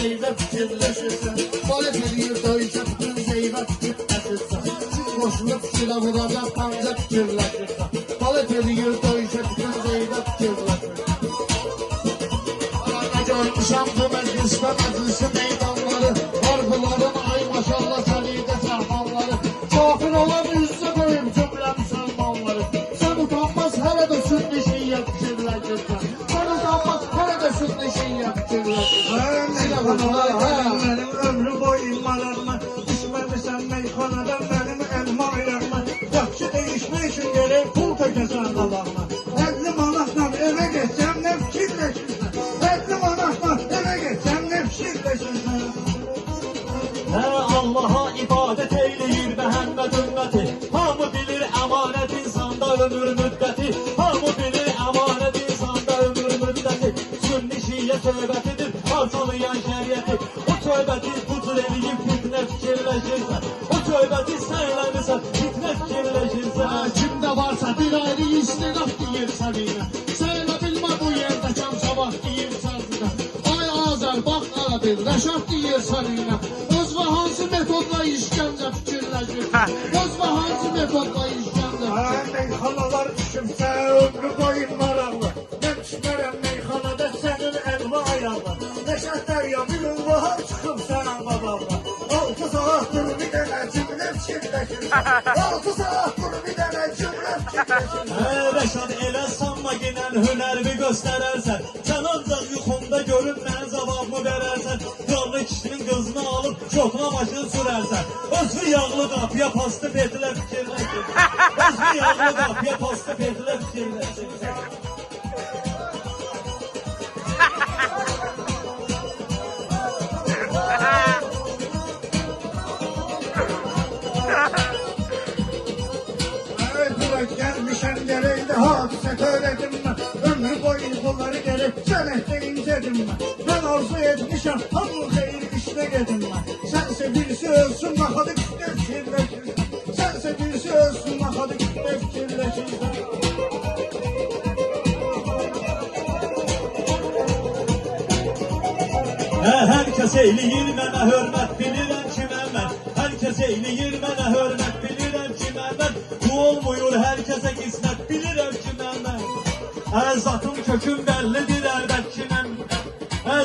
şeydə fikirləşirsən. Balet eləyir döyüşə bütün şeydə fikirləşirsən. Qoşulub fikilə vuracaq panca fikirləşirsən. Balet eləyir döyüşə bütün şeydə fikirləşirsən. Arada görmüşəm bu məclisdə məclisi meydanları. Arqıların ay maşallah səliqə səhmanları. Kafir olan üstə qoyub cümlə müsəlmanları. Sən utanmaz hələ də sünni şeyə fikirləşirsən. Sən utanmaz hələ də sünni şeyə fikirləşirsən. Benim ömrü boyu imalarıma düşməlisən meyxanadan benim elma ayağıma. Yaxşı değişmək üçün gerek pul tökəsən qabağıma. 50 manatla eve geçsem ne fikirləşirsən. 50 manatla eve geçsem ne fikirləşirsən. Allah'a ibadet eyleyir Məhəmməd ümməti. Hamı bilir əmanət insanda ömür müddəti. Hamı bilir əmanət insanda ömür müddəti. Sünni şiyə söhbətidir parçalayan şəriəti. O söhbəti bucur eləyib fitnə fikirləşirsən. O söhbəti səyləmirsən fitnə fikirləşirsən. Kimdə varsa bir ayrı istinaf deyir səninə. Səylə bilmə bu yerdə kəm sabah deyir sənsinə. Ay Azər bax Arabil Rəşad deyir səninə. Özvə hansı metodla işgəncə fikirləşirsən. Özvə hansı metodla işgəncə fikirləşirsən. Meyxanalar düşümsə ömrü boyu maraqlı. Ben düşmərəm meyxanada sənin elma ayağına. Nəşətlər ya bir ünvaha çıxıb sənə babamla. 6 saat dur bir dənə cümlə fikirləşirsən. 6 saat dur bir dənə cümlə fikirləşirsən. Rəşad elə sanma genən hünərimi göstərərsən. Sən ancaq yuxumda görüb mənə cavabımı verərsən. Canlı kişinin qızını alıb çokla maşını sürərsən. Özü yağlı qapıya pastı petilə fikirləşirsən. Özü yağlı qapıya pastı petilə fikirləşirsən. Gelmişem gereğinde hadise söyledim ben. Ömrü boyu bunları gerek senette incedim ben. Ben arzu etmişem hamur değil işte gedim ben. Sense birisi ölsün makadık üstüne fikirleşirsen. Sense birisi ölsün makadık üstüne fikirleşirsen. Hər kəs eyləyir mənə hörmət bilirəm kiməm mən. Hər kəs eyləyir mənə hörmət bilirəm kiməm mən. Bu olmuyor hər kəsə qismət bilirəm kiməm mən. Zatım köküm bəllidir əlbət kiməm.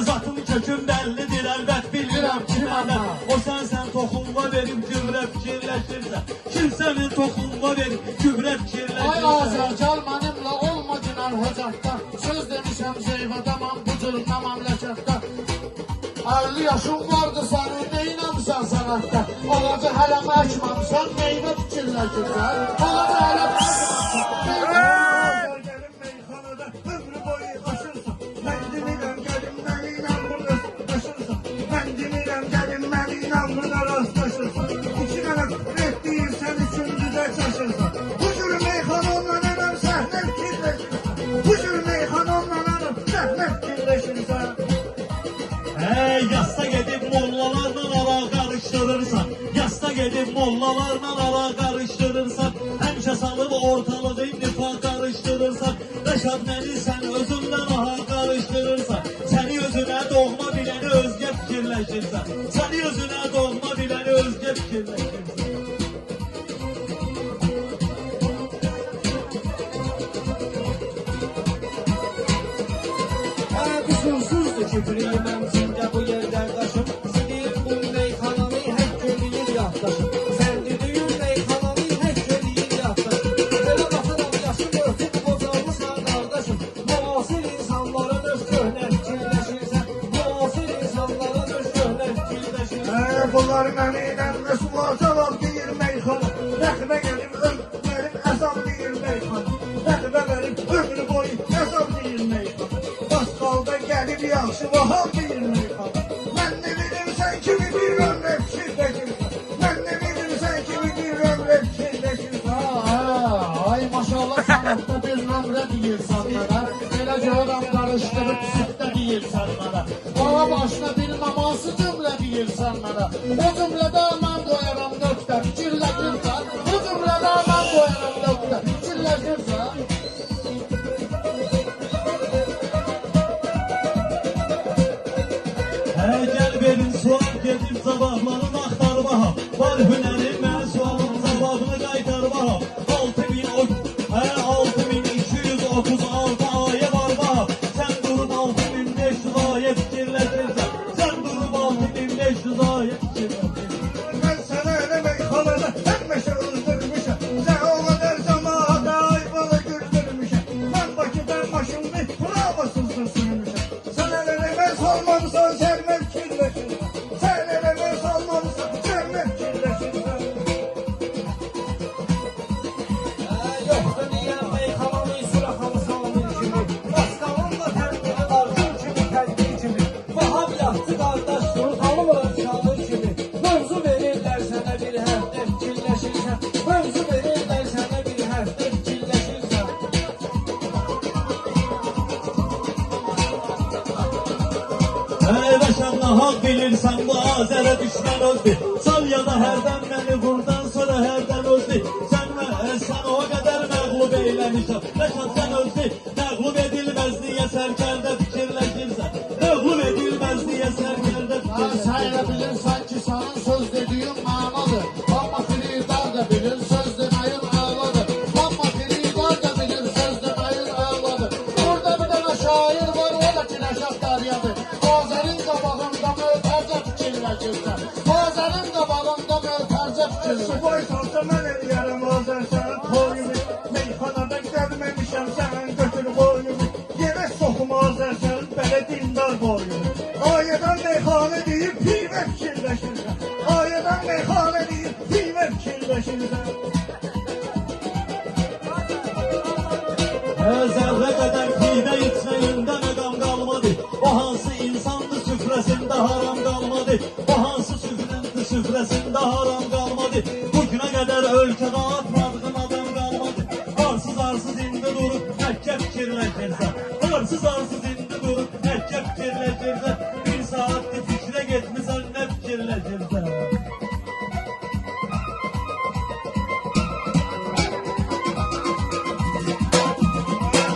Zatım köküm bəllidir əlbət bilirəm kiməm mən. O sən toxunma verib gübrə fikirləşirsən. Kim sənin toxunma verib gübrə fikirləşirsən. Ay Azər gəl mənimlə olma günən hocaqda. Söz demişəm zeyvədəməm bu cür məmləkətdə. 50 yaşın vardı sənin neynəmsən sənətdə. Ağacı hələ məkməmsən neynə fikirləşirsən. Ağacı hələ məkməmsən. Gelin meyxanada ömrü boyu aşırsan. Ben demirəm gelin mənimlə burada rastlaşırsan. Ben demirəm gelin mənimlə burada rastlaşırsan. İki dənə ret deyirsən üçüncüdə çaşırsan. Bu cür meyxanonla nənəm səhnə fikirləşirsən. Bu cür meyxanonla nənəm səhnə fikirləşirsən. Yasta gedib mollalarla ala qarışdırırsan. Yasta gedib mollalarla ala qarışdırırsan. Həmişə salıb ortalığı nifaq qarışdırırsan. Rəşad məni sən özündən aha qarışdırırsan. Səni özünə doğma biləni özgə fikirləşirsən. Səni özünə doğma biləni özgə fikirləşirsən. Kusursuzdur küfrüyüm əmcində bu yerdə qaşım. Sidir bu meyxananı həkk eləyir yaxdaşım. Sən düdüyün meyxananı həkk eləyir yaxdaşım. Belə baxıram yaşım örtüb bozalmışsan qardaşım. Müasir insanların öz köhnə fikirləşirsən. Müasir insanların öz köhnə fikirləşirsən. Bunlar mənimlə sular cavab deyir meyxana. Rəxbə gəlib ömrüm əzab deyir meyxana. Rəxbə gəlib ömrü boyu əzab deyir meyxana. Basqalda gəlib yaxşı vahab deyir meyxana. Mən nə bilim sən kimi bir ömrə fikirləşirsən. Mən nə bilim sən kimi bir ömrə fikirləşirsən. Ay maşallah sənətdə bir nömrə deyirsən mənə. Elə görəm qarışdırıb sütdə deyirsən mənə. Bana başına bilməm hansı cümlə deyirsən mənə. O cümlədə mən qoyaram nöqtə fikirləşirsən. O cümlədə mən qoyaram nöqtə fikirləşirsən. Gel sual gedib cavablarını axtarmaha. Var hünərim mən sualın cavabını qaytarmaha. 6236 ayə var baha. Sən durub 6500 ayə fikirləşirsən. Sən durub 6500 ayə fikirləşirsən. Ben sana öyle meyhanada emmeşe öldürmüşüm. Sen o kadar cemaate ayvalı güldürmüşüm. Ben Bakı'dan başımda pravasızdır sürmüşüm. Sen eleme salmamışsan sermet kirleşirsen. Sen eleme salmamışsan sermet kirleşirsen. Yoxdur deyən meyxananı suraxanı salmır kimi. Başqalanla tərbiyəli qarşın kimi tədbir kimi. Vahab yaxçı qardaş Sultanımıram şahı kimi. Mövzu verirlər sənə bir həftə fikirləşirsən. Mövzu verirlər sənə bir həftə fikirləşirsən. Bəşəm nahaq bilirsən bu Azərə düşmən özdür. Sal ya da hərdən məni buradan sonra hərdən özdür. Sən o qədər məğlub eyləmişəm. Bəşəm sən özdür. Məğlub edilməz deyə sərkərdə fikirləşirsən. Məğlub edilməz deyə sərkərdə Ha, fikirləşirsən. sen de bilirsen ki senin söz dediğin manadır. Ama Firidar da bilir söz demeyin ağladır. Ama Firidar da bilir söz demeyin ağladır. Burada bir tane şair var, o da ki Reşat Daryadır. Azer'in qabağında möhtərcə fikirləşirsən. Azer'in qabağında möhtərcə fikirləşirsən. Subay salsa mən eləyərəm Azər sənin toyunu. Meyxanada gəlməmişəm sənin götür boyunu. Yerə soxum Azər sənin belə dindar boyunu. Ayədən meyxanə deyib pivə fikirləşirsən. Ayədən meyxanə deyib pivə fikirləşirsən. Zərrə qədər pivə içməyində məqam qalmadı. O hansı insandı süfrəsində haram qalmadı. O hansı süfrəndi süfrəsində haram qalmadı. Bugünə qədər ölkədə atmadığın adam qalmadı. Arsız indi durub həkkə fikirləşirsən. Arsız indi durub həkkə fikirləşirsən. Bir saatdir fikrə getmisən, nə fikirləşirsən?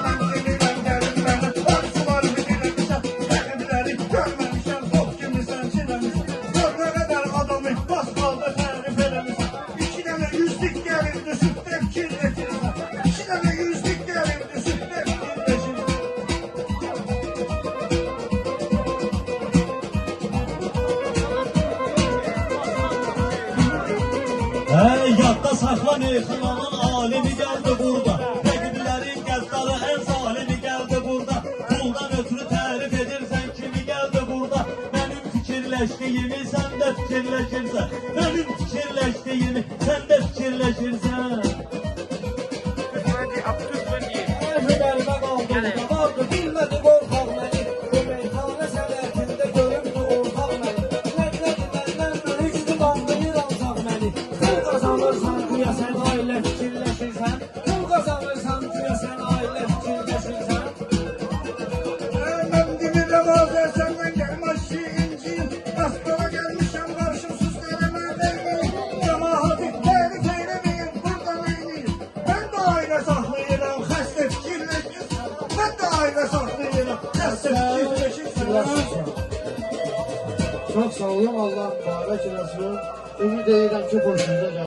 Ben gelirəm gəlim mənə arzular bilirəmişəm. Rəqibləri görməmişəm, top kimisən çiləmişəm. Gör nə qədər adamı bas qalda tərif eləmişəm. 2 dənə yüzlük gəlirdi sütdə fikirləşirsən. 2 dənə yüzlük gəlirdi sütdə fikirləşirsən. Yadda saxla meyxananın alimi gəldi burada. Rəqiblərin qəddarı ən zalimi gəldi burada. Puldan ötürü tərif edirsən kimi gəldi burada. Mənim fikirləşdiyimi sən də fikirləşirsən. Mənim fikirləşdiyimi sən də fikirləşirsən. Hünərimə qaldırdı, vardı bilmədi qorxaq məni. Bu meyxanə sənətində göründü ortaq məni. Nəqlədi məndən böyükdü, bandayır ancaq məni. Pul qazanırsan güya sən ailə fikirləşirsən. Pul qazanırsan güya sən ailə fikirləşirsən. Mən demirəm Azər səndən gəlməz şiinciyim. Qaskala gəlmişəm qarşımsız eləmə verməyim. Cəmaatı tərif eləməyin, burada neyniyim? Mən də ailə saxlayıram, xəstə fikirləşirsən. Mən də ailə saxlayıram, xəstə fikirləşirsən. Çok sağ olun, Allah mübarək eləsin. Ümid edirəm ki, xoşunuza gəlir.